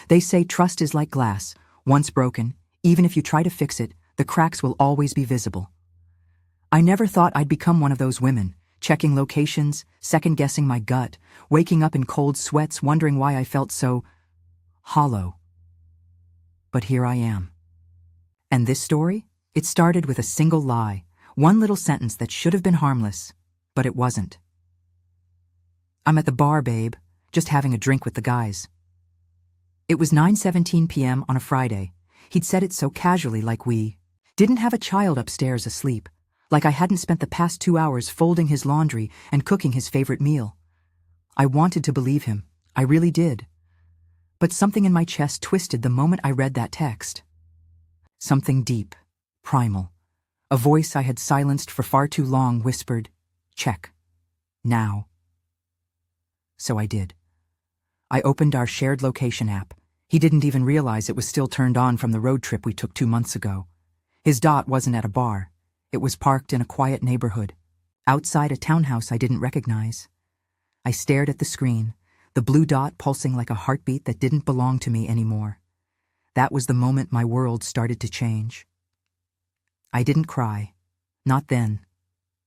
They say trust is like glass. Once broken, even if you try to fix it, the cracks will always be visible. I never thought I'd become one of those women, checking locations, second-guessing my gut, waking up in cold sweats wondering why I felt so hollow. But here I am. And this story? It started with a single lie, one little sentence that should have been harmless, but it wasn't. "I'm at the bar, babe, just having a drink with the guys." It was 9:17 p.m. on a Friday. He'd said it so casually, like we didn't have a child upstairs asleep, like I hadn't spent the past 2 hours folding his laundry and cooking his favorite meal. I wanted to believe him. I really did. But something in my chest twisted the moment I read that text. Something deep, primal. A voice I had silenced for far too long whispered, "Check. Now." So I did. I opened our shared location app. He didn't even realize it was still turned on from the road trip we took 2 months ago. His dot wasn't at a bar. It was parked in a quiet neighborhood, outside a townhouse I didn't recognize. I stared at the screen, the blue dot pulsing like a heartbeat that didn't belong to me anymore. That was the moment my world started to change. I didn't cry. Not then.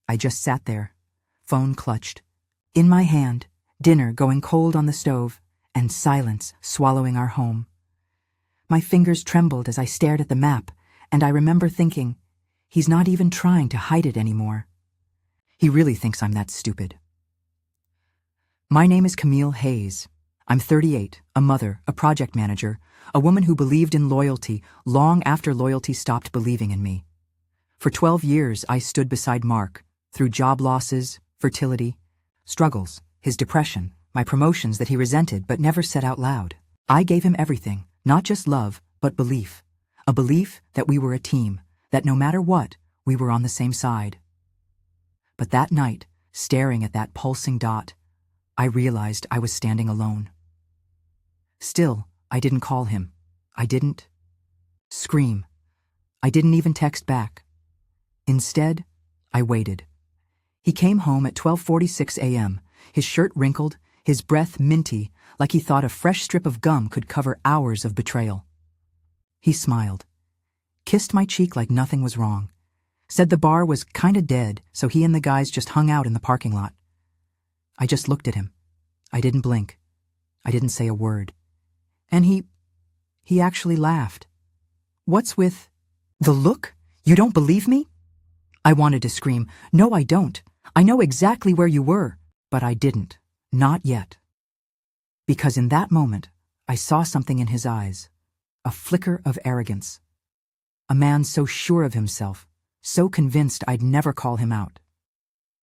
I just sat there, phone clutched. In my hand, dinner going cold on the stove, and silence swallowing our home. My fingers trembled as I stared at the map, and I remember thinking, he's not even trying to hide it anymore. He really thinks I'm that stupid. My name is Camille Hayes. I'm 38, a mother, a project manager, a woman who believed in loyalty long after loyalty stopped believing in me. For 12 years, I stood beside Mark, through job losses, fertility, struggles, his depression, my promotions that he resented but never said out loud. I gave him everything, not just love, but belief. A belief that we were a team, that no matter what, we were on the same side. But that night, staring at that pulsing dot, I realized I was standing alone. Still, I didn't call him. I didn't scream. I didn't even text back. Instead, I waited. He came home at 12:46 a.m., his shirt wrinkled, his breath minty, like he thought a fresh strip of gum could cover hours of betrayal. He smiled, kissed my cheek like nothing was wrong, said the bar was kinda dead, so he and the guys just hung out in the parking lot. I just looked at him. I didn't blink. I didn't say a word. And he actually laughed. "What's with the look? You don't believe me?" I wanted to scream, "No, I don't. I know exactly where you were." But I didn't. Not yet. Because in that moment, I saw something in his eyes. A flicker of arrogance. A man so sure of himself, so convinced I'd never call him out.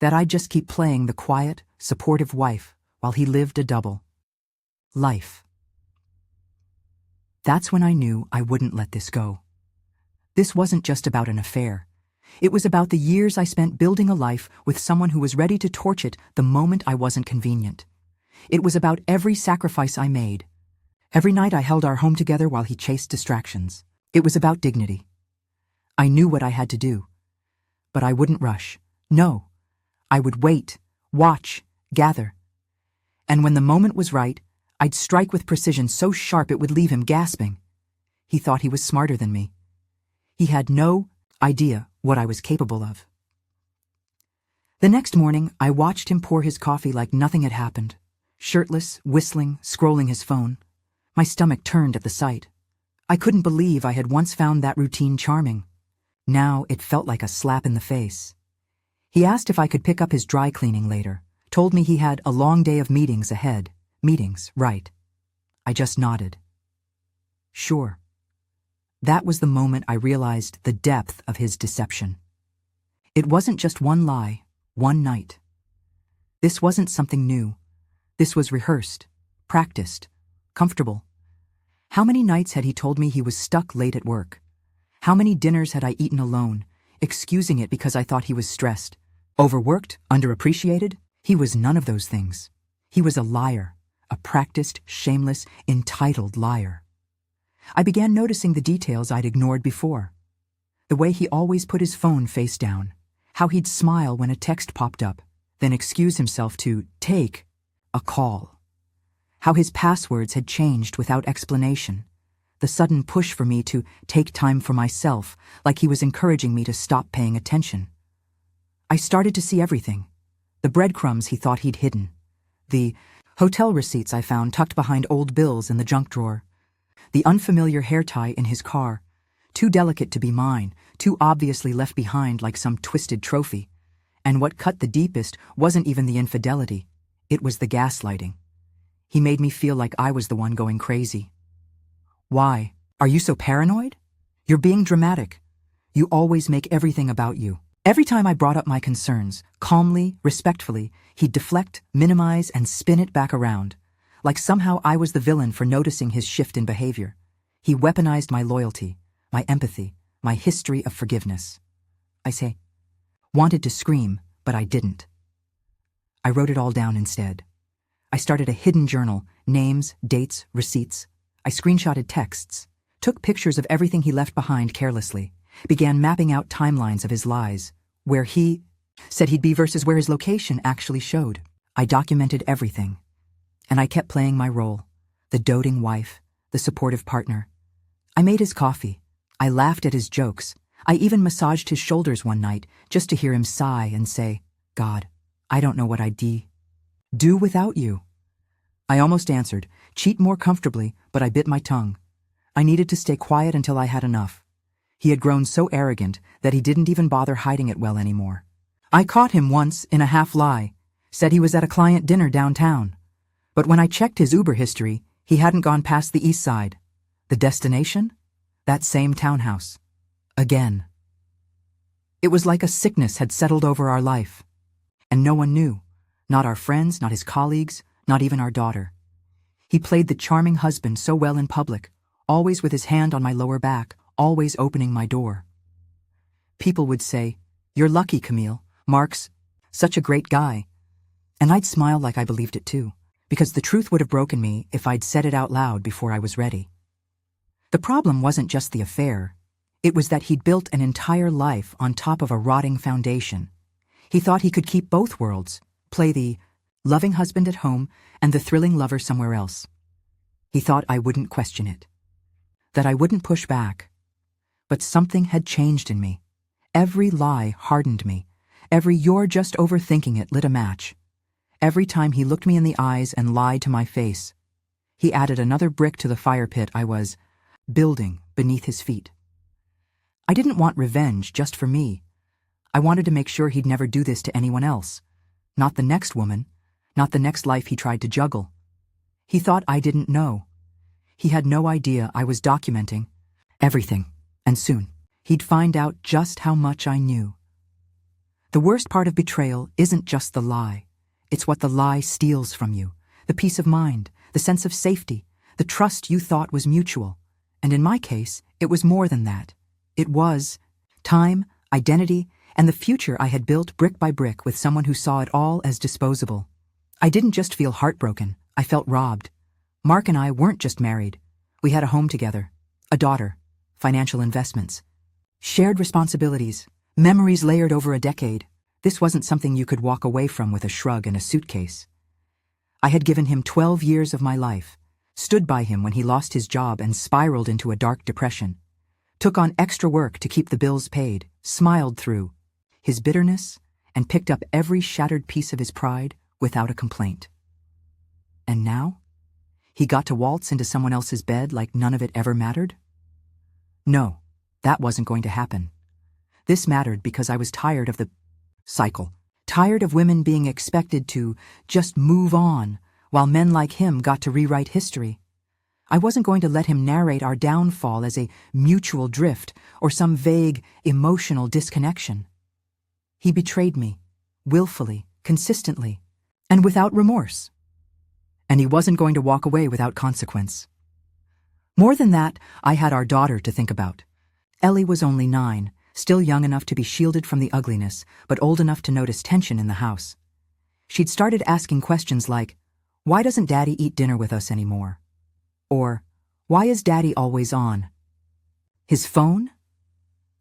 That I'd just keep playing the quiet, supportive wife while he lived a double life. That's when I knew I wouldn't let this go. This wasn't just about an affair. It was about the years I spent building a life with someone who was ready to torch it the moment I wasn't convenient. It was about every sacrifice I made. Every night I held our home together while he chased distractions. It was about dignity. I knew what I had to do. But I wouldn't rush. No. I would wait, watch, gather. And when the moment was right, I'd strike with precision so sharp it would leave him gasping. He thought he was smarter than me. He had no idea what I was capable of. The next morning, I watched him pour his coffee like nothing had happened. Shirtless, whistling, scrolling his phone. My stomach turned at the sight. I couldn't believe I had once found that routine charming. Now it felt like a slap in the face. He asked if I could pick up his dry cleaning later, told me he had a long day of meetings ahead. Meetings, right. I just nodded. Sure. That was the moment I realized the depth of his deception. It wasn't just one lie, one night. This wasn't something new. This was rehearsed, practiced, comfortable. How many nights had he told me he was stuck late at work? How many dinners had I eaten alone, excusing it because I thought he was stressed? Overworked? Underappreciated? He was none of those things. He was a liar, a practiced, shameless, entitled liar. I began noticing the details I'd ignored before. The way he always put his phone face down, how he'd smile when a text popped up, then excuse himself to take a call. how his passwords had changed without explanation. The sudden push for me to take time for myself, like he was encouraging me to stop paying attention. I started to see everything. The breadcrumbs he thought he'd hidden. The hotel receipts I found tucked behind old bills in the junk drawer. The unfamiliar hair tie in his car, too delicate to be mine, too obviously left behind like some twisted trophy. And what cut the deepest wasn't even the infidelity. It was the gaslighting. He made me feel like I was the one going crazy. Why? Are you so paranoid? You're being dramatic. You always make everything about you. Every time I brought up my concerns, calmly, respectfully, he'd deflect, minimize, and spin it back around, like somehow I was the villain for noticing his shift in behavior. He weaponized my loyalty, my empathy, my history of forgiveness. I wanted to scream, but I didn't. I wrote it all down instead. I started a hidden journal, names, dates, receipts. I screenshotted texts, took pictures of everything he left behind carelessly, began mapping out timelines of his lies, where he said he'd be versus where his location actually showed. I documented everything. And I kept playing my role, the doting wife, the supportive partner. I made his coffee. I laughed at his jokes. I even massaged his shoulders one night just to hear him sigh and say, God, I don't know what I'd do without you. I almost answered, cheat more comfortably, but I bit my tongue. I needed to stay quiet until I had enough. He had grown so arrogant that he didn't even bother hiding it well anymore. I caught him once in a half-lie, said he was at a client dinner downtown. But when I checked his Uber history, he hadn't gone past the east side. The destination? That same townhouse. Again. It was like a sickness had settled over our life. And no one knew. Not our friends, not his colleagues, not even our daughter. He played the charming husband so well in public, always with his hand on my lower back, always opening my door. People would say, You're lucky, Camille. Mark's such a great guy. And I'd smile like I believed it too, because the truth would have broken me if I'd said it out loud before I was ready. The problem wasn't just the affair. It was that he'd built an entire life on top of a rotting foundation. He thought he could keep both worlds, play the loving husband at home and the thrilling lover somewhere else. He thought I wouldn't question it, that I wouldn't push back. But something had changed in me. Every lie hardened me. Every "you're just overthinking it" lit a match. Every time he looked me in the eyes and lied to my face, he added another brick to the fire pit I was building beneath his feet. I didn't want revenge just for me. I wanted to make sure he'd never do this to anyone else. Not the next woman, not the next life he tried to juggle. He thought I didn't know. He had no idea I was documenting everything, and soon he'd find out just how much I knew. The worst part of betrayal isn't just the lie. It's what the lie steals from you, the peace of mind, the sense of safety, the trust you thought was mutual. And in my case, it was more than that. It was time, identity, and the future I had built brick by brick with someone who saw it all as disposable. I didn't just feel heartbroken, I felt robbed. Mark and I weren't just married. We had a home together, a daughter, financial investments, shared responsibilities, memories layered over a decade. This wasn't something you could walk away from with a shrug and a suitcase. I had given him 12 years of my life, stood by him when he lost his job and spiraled into a dark depression, took on extra work to keep the bills paid, smiled through his bitterness, and picked up every shattered piece of his pride without a complaint. And now? He got to waltz into someone else's bed like none of it ever mattered? No, that wasn't going to happen. This mattered because I was tired of the cycle, tired of women being expected to just move on while men like him got to rewrite history. I wasn't going to let him narrate our downfall as a mutual drift or some vague, emotional disconnection. He betrayed me, willfully, consistently, and without remorse. And he wasn't going to walk away without consequence. More than that, I had our daughter to think about. Ellie was only 9, still young enough to be shielded from the ugliness, but old enough to notice tension in the house. She'd started asking questions like, "Why doesn't Daddy eat dinner with us anymore?" Or, "Why is Daddy always on?" His phone?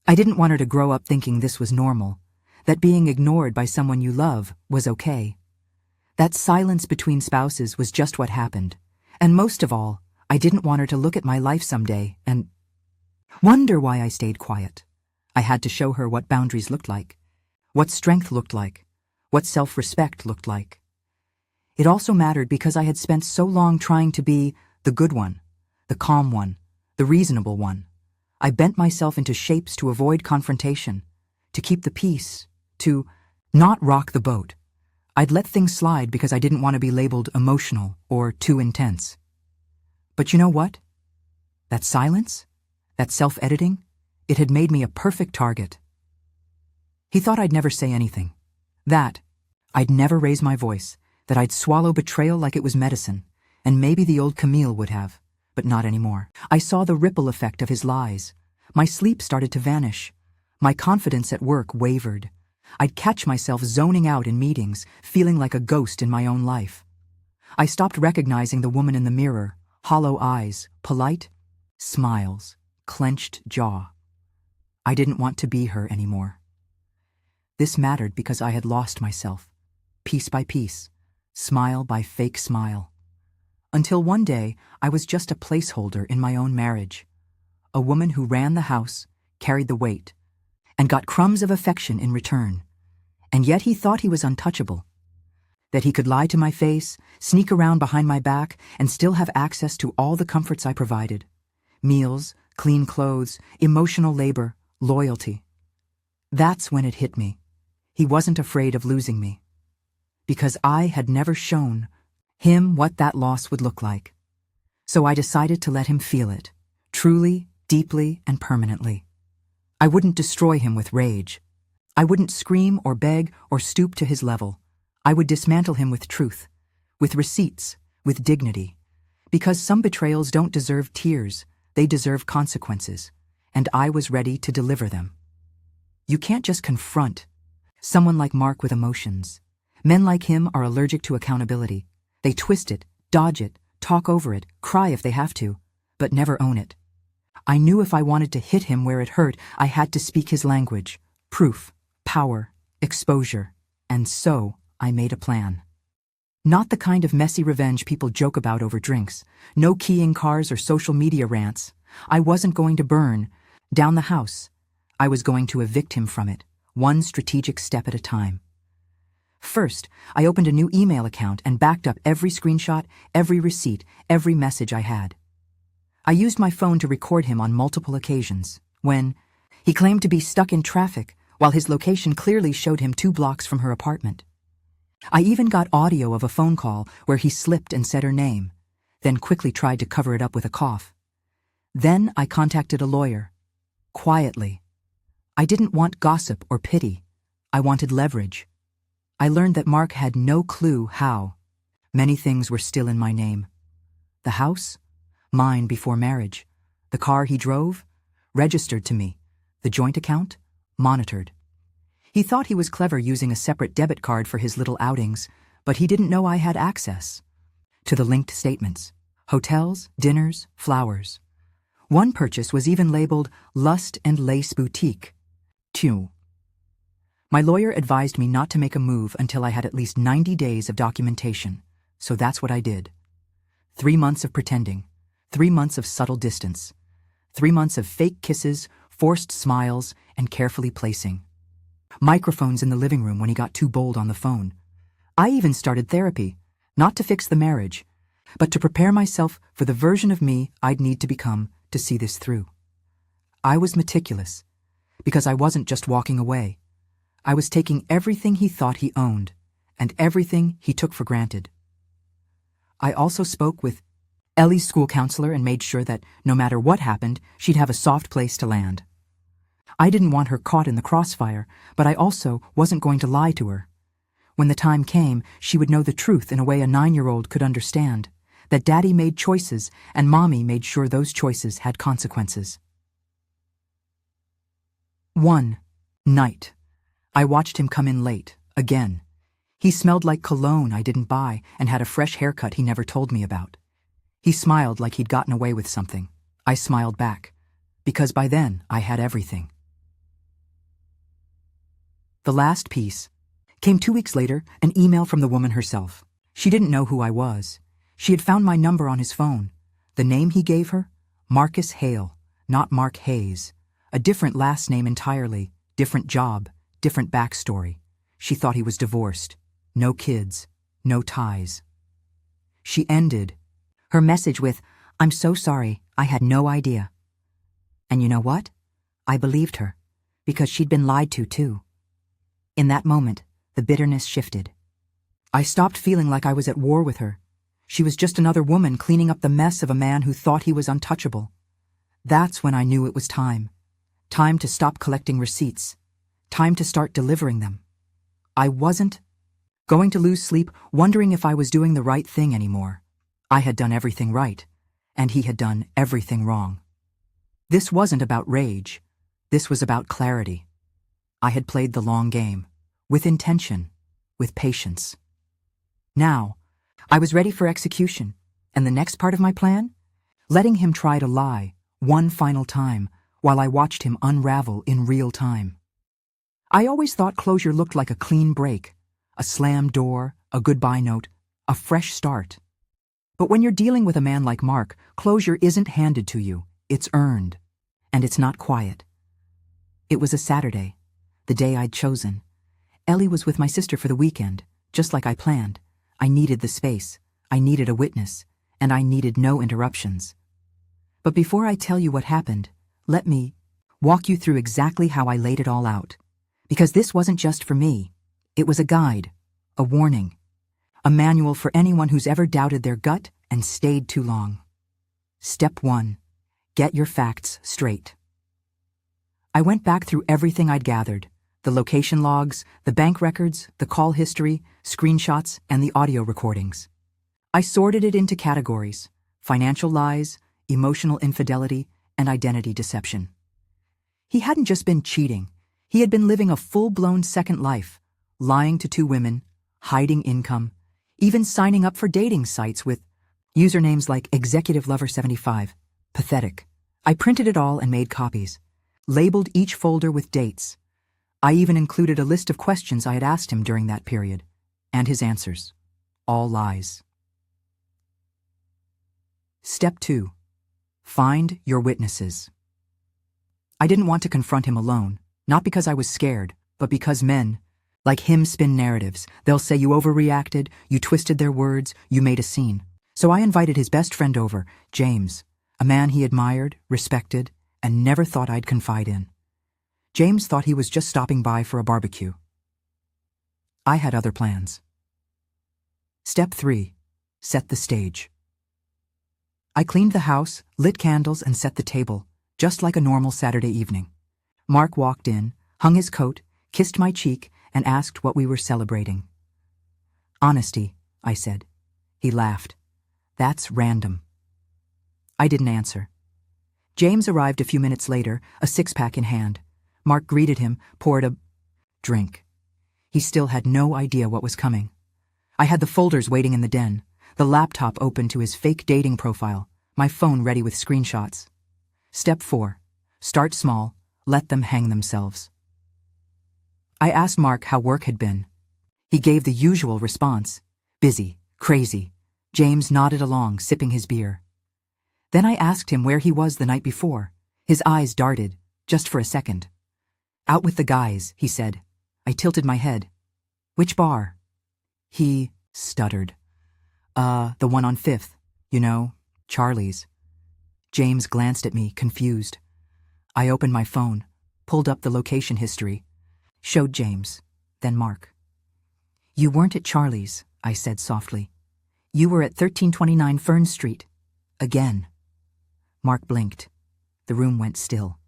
I didn't want her to grow up thinking this was normal, that being ignored by someone you love was okay. That silence between spouses was just what happened, And most of all, I didn't want her to look at my life someday and wonder why I stayed quiet. I had to show her what boundaries looked like, what strength looked like, what self-respect looked like. It also mattered because I had spent so long trying to be the good one, the calm one, the reasonable one. I bent myself into shapes to avoid confrontation, to keep the peace, to not rock the boat. I'd let things slide because I didn't want to be labeled emotional or too intense. But you know what? That silence, that self-editing, it had made me a perfect target. He thought I'd never say anything, that I'd never raise my voice, that I'd swallow betrayal like it was medicine, and maybe the old Camille would have, but not anymore. I saw the ripple effect of his lies. My sleep started to vanish. My confidence at work wavered. I'd catch myself zoning out in meetings, feeling like a ghost in my own life. I stopped recognizing the woman in the mirror, hollow eyes, polite smiles, clenched jaw. I didn't want to be her anymore. This mattered because I had lost myself, piece by piece, smile by fake smile. Until one day, I was just a placeholder in my own marriage. A woman who ran the house, carried the weight, and got crumbs of affection in return. And yet he thought he was untouchable. That he could lie to my face, sneak around behind my back, and still have access to all the comforts I provided. Meals, clean clothes, emotional labor, loyalty. That's when it hit me. He wasn't afraid of losing me. Because I had never shown him what that loss would look like. So I decided to let him feel it, truly, deeply, and permanently. I wouldn't destroy him with rage. I wouldn't scream or beg or stoop to his level. I would dismantle him with truth, with receipts, with dignity. Because some betrayals don't deserve tears, they deserve consequences, and I was ready to deliver them. You can't just confront someone like Mark with emotions. Men like him are allergic to accountability. They twist it, dodge it, talk over it, cry if they have to, but never own it. I knew if I wanted to hit him where it hurt, I had to speak his language, proof, power, exposure, and so I made a plan. Not the kind of messy revenge people joke about over drinks, no keying cars or social media rants. I wasn't going to burn down the house. I was going to evict him from it, one strategic step at a time. First, I opened a new email account and backed up every screenshot, every receipt, every message I had. I used my phone to record him on multiple occasions, when he claimed to be stuck in traffic while his location clearly showed him 2 blocks from her apartment. I even got audio of a phone call where he slipped and said her name, then quickly tried to cover it up with a cough. Then I contacted a lawyer. Quietly. I didn't want gossip or pity. I wanted leverage. I learned that Mark had no clue how. Many things were still in my name. The house? Mine before marriage. The car he drove? Registered to me. The joint account? Monitored. He thought he was clever using a separate debit card for his little outings, but he didn't know I had access to the linked statements. Hotels, dinners, flowers. One purchase was even labeled Lust and Lace Boutique. 2. My lawyer advised me not to make a move until I had at least 90 days of documentation, so that's what I did. 3 months of pretending, 3 months of subtle distance, 3 months of fake kisses, forced smiles, and carefully placing. Microphones in the living room when he got too bold on the phone. I even started therapy, not to fix the marriage, but to prepare myself for the version of me I'd need to become to see this through. I was meticulous, because I wasn't just walking away. I was taking everything he thought he owned, and everything he took for granted. I also spoke with Ellie's school counselor and made sure that, no matter what happened, she'd have a soft place to land. I didn't want her caught in the crossfire, but I also wasn't going to lie to her. When the time came, she would know the truth in a way a 9-year-old could understand, that Daddy made choices and Mommy made sure those choices had consequences. 1. Night. I watched him come in late, again. He smelled like cologne I didn't buy and had a fresh haircut he never told me about. He smiled like he'd gotten away with something. I smiled back, because by then I had everything. The last piece came 2 weeks later, an email from the woman herself. She didn't know who I was. She had found my number on his phone. The name he gave her? Marcus Hale, not Mark Hayes. A different last name entirely, different job, different backstory. She thought he was divorced. No kids, no ties. She ended her message with, "I'm so sorry, I had no idea." And you know what? I believed her, because she'd been lied to too. In that moment, the bitterness shifted. I stopped feeling like I was at war with her. She was just another woman cleaning up the mess of a man who thought he was untouchable. That's when I knew it was time. Time to stop collecting receipts. Time to start delivering them. I wasn't going to lose sleep wondering if I was doing the right thing anymore. I had done everything right, and he had done everything wrong. This wasn't about rage. This was about clarity. I had played the long game, with intention, with patience. Now, I was ready for execution, and the next part of my plan? Letting him try to lie, one final time, while I watched him unravel in real time. I always thought closure looked like a clean break, a slammed door, a goodbye note, a fresh start. But when you're dealing with a man like Mark, closure isn't handed to you, it's earned. And it's not quiet. It was a Saturday, the day I'd chosen. Ellie was with my sister for the weekend, just like I planned. I needed the space, I needed a witness, and I needed no interruptions. But before I tell you what happened, let me walk you through exactly how I laid it all out. Because this wasn't just for me. It was a guide, a warning, a manual for anyone who's ever doubted their gut and stayed too long. Step 1. Get your facts straight. I went back through everything I'd gathered, the location logs, the bank records, the call history, screenshots, and the audio recordings. I sorted it into categories: financial lies, emotional infidelity, and identity deception. He hadn't just been cheating. He had been living a full-blown second life, lying to 2 women, hiding income, even signing up for dating sites with usernames like Executive Lover 75. Pathetic. I printed it all and made copies, labeled each folder with dates. I even included a list of questions I had asked him during that period, and his answers. All lies. Step 2. Find your witnesses. I didn't want to confront him alone, not because I was scared, but because men, like him, spin narratives. They'll say you overreacted, you twisted their words, you made a scene. So I invited his best friend over, James, a man he admired, respected, and never thought I'd confide in. James thought he was just stopping by for a barbecue. I had other plans. Step 3. Set the stage. I cleaned the house, lit candles, and set the table, just like a normal Saturday evening. Mark walked in, hung his coat, kissed my cheek, and asked what we were celebrating. Honesty, I said. He laughed. That's random. I didn't answer. James arrived a few minutes later, a 6-pack in hand. Mark greeted him, poured a drink. He still had no idea what was coming. I had the folders waiting in the den, the laptop open to his fake dating profile, my phone ready with screenshots. Step 4. Start small, let them hang themselves. I asked Mark how work had been. He gave the usual response. Busy, crazy. James nodded along, sipping his beer. Then I asked him where he was the night before. His eyes darted, just for a second. Out with the guys, he said. I tilted my head. Which bar? He stuttered. The one on 5th. You know, Charlie's. James glanced at me, confused. I opened my phone, pulled up the location history, showed James, then Mark. You weren't at Charlie's, I said softly. You were at 1329 Fern Street. Again. Mark blinked. The room went still.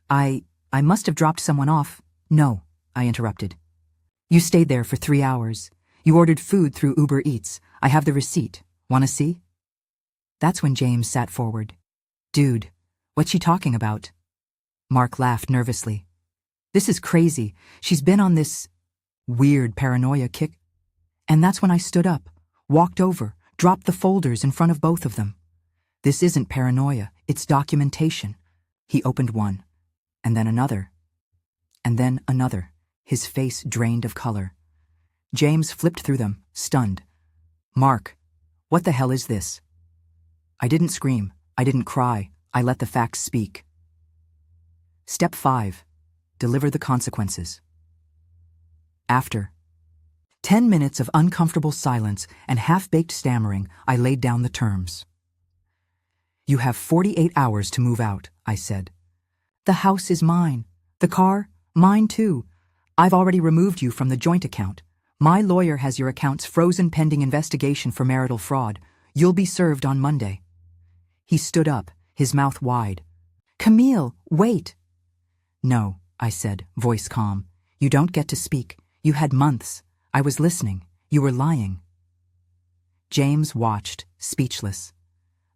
I must have dropped someone off. No, I interrupted. You stayed there for 3 hours. You ordered food through Uber Eats. I have the receipt. Want to see? That's when James sat forward. Dude, what's she talking about? Mark laughed nervously. This is crazy. She's been on this weird paranoia kick. And that's when I stood up, walked over, dropped the folders in front of both of them. This isn't paranoia, it's documentation. He opened one, and then another, and then another, his face drained of color. James flipped through them, stunned. Mark, What the hell is this? I didn't scream. I didn't cry. I let the facts speak. Step 5. Deliver the consequences. After 10 minutes of uncomfortable silence and half-baked stammering, I laid down the terms. You have 48 hours to move out, I said. The house is mine. The car, mine too. I've already removed you from the joint account. My lawyer has your accounts frozen pending investigation for marital fraud. You'll be served on Monday. He stood up, his mouth wide. Camille, wait. No, I said, voice calm. You don't get to speak. You had months. I was listening. You were lying. James watched, speechless.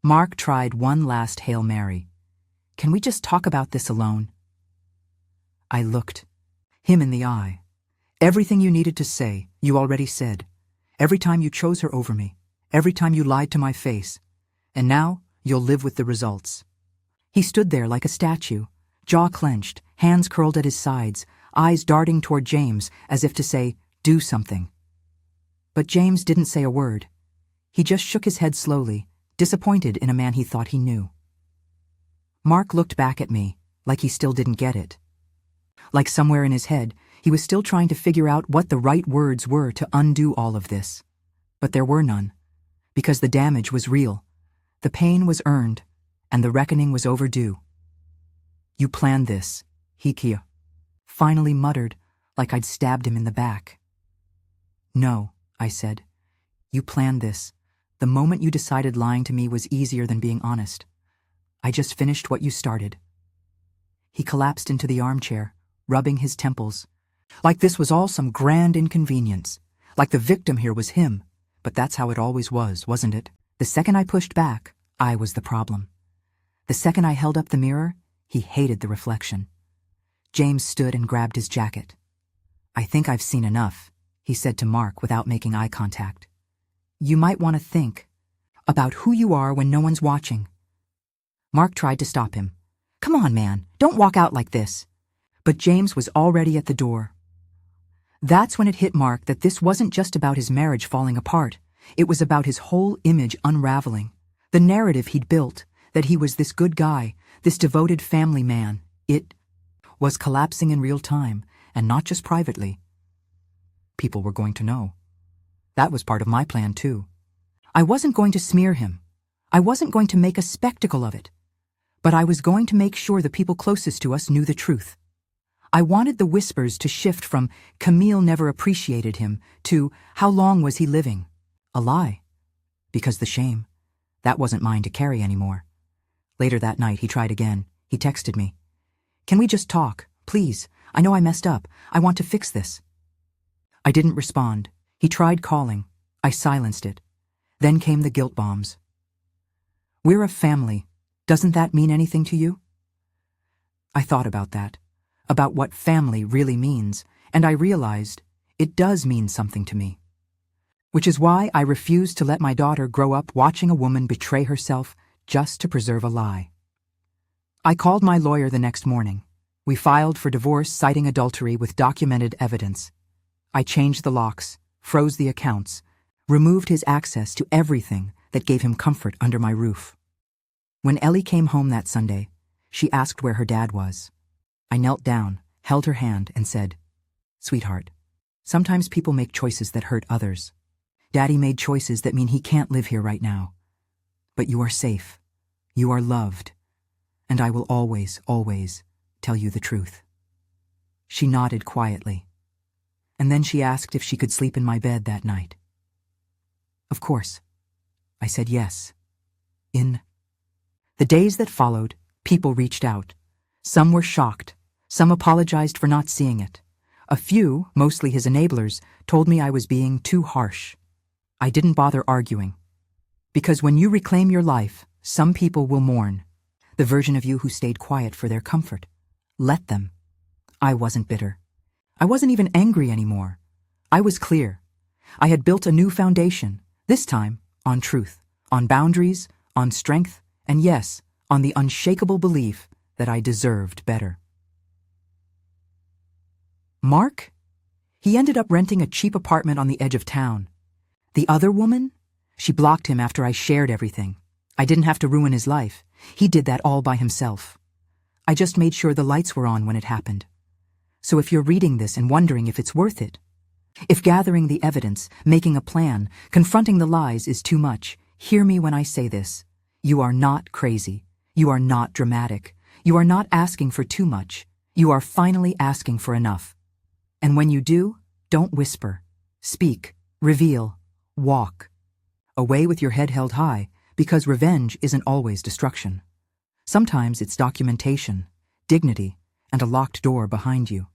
Mark tried one last Hail Mary. Can we just talk about this alone? I looked him in the eye. Everything you needed to say, you already said. Every time you chose her over me. Every time you lied to my face. And now, you'll live with the results. He stood there like a statue, jaw clenched, hands curled at his sides, eyes darting toward James as if to say, do something. But James didn't say a word. He just shook his head slowly, disappointed in a man he thought he knew. Mark looked back at me, like he still didn't get it. Like somewhere in his head, he was still trying to figure out what the right words were to undo all of this. But there were none, because the damage was real, the pain was earned, and the reckoning was overdue. You planned this, Hikia finally muttered, like I'd stabbed him in the back. No, I said. You planned this. The moment you decided lying to me was easier than being honest. I just finished what you started. He collapsed into the armchair, rubbing his temples. Like this was all some grand inconvenience. Like the victim here was him. But that's how it always was, wasn't it? The second I pushed back, I was the problem. The second I held up the mirror, he hated the reflection. James stood and grabbed his jacket. I think I've seen enough, he said to Mark without making eye contact. You might want to think about who you are when no one's watching. Mark tried to stop him. Come on, man, don't walk out like this. But James was already at the door. That's when it hit Mark that this wasn't just about his marriage falling apart. It was about his whole image unraveling. The narrative he'd built, that he was this good guy, this devoted family man, it was collapsing in real time, and not just privately. People were going to know. That was part of my plan, too. I wasn't going to smear him. I wasn't going to make a spectacle of it. But I was going to make sure the people closest to us knew the truth. I wanted the whispers to shift from Camille never appreciated him to how long was he living? A lie. Because the shame, that wasn't mine to carry anymore. Later that night, he tried again. He texted me. Can we just talk, please? I know I messed up. I want to fix this. I didn't respond. He tried calling. I silenced it. Then came the guilt bombs. We're a family. Doesn't that mean anything to you? I thought about that, about what family really means, and I realized it does mean something to me. Which is why I refused to let my daughter grow up watching a woman betray herself just to preserve a lie. I called my lawyer the next morning. We filed for divorce citing adultery with documented evidence. I changed the locks, froze the accounts, removed his access to everything that gave him comfort under my roof. When Ellie came home that Sunday, she asked where her dad was. I knelt down, held her hand, and said, Sweetheart, sometimes people make choices that hurt others. Daddy made choices that mean he can't live here right now. But you are safe. You are loved. And I will always, always tell you the truth. She nodded quietly. And then she asked if she could sleep in my bed that night. Of course. I said yes. In the days that followed, people reached out. Some were shocked. Some apologized for not seeing it. A few, mostly his enablers, told me I was being too harsh. I didn't bother arguing. Because when you reclaim your life, some people will mourn. The version of you who stayed quiet for their comfort. Let them. I wasn't bitter. I wasn't even angry anymore. I was clear. I had built a new foundation, this time on truth, on boundaries, on strength, and yes, on the unshakable belief that I deserved better. Mark? He ended up renting a cheap apartment on the edge of town. The other woman? She blocked him after I shared everything. I didn't have to ruin his life. He did that all by himself. I just made sure the lights were on when it happened. So if you're reading this and wondering if it's worth it, if gathering the evidence, making a plan, confronting the lies is too much, hear me when I say this. You are not crazy. You are not dramatic. You are not asking for too much. You are finally asking for enough. And when you do, don't whisper. Speak, reveal, walk. Away with your head held high, because revenge isn't always destruction. Sometimes it's documentation, dignity, and a locked door behind you.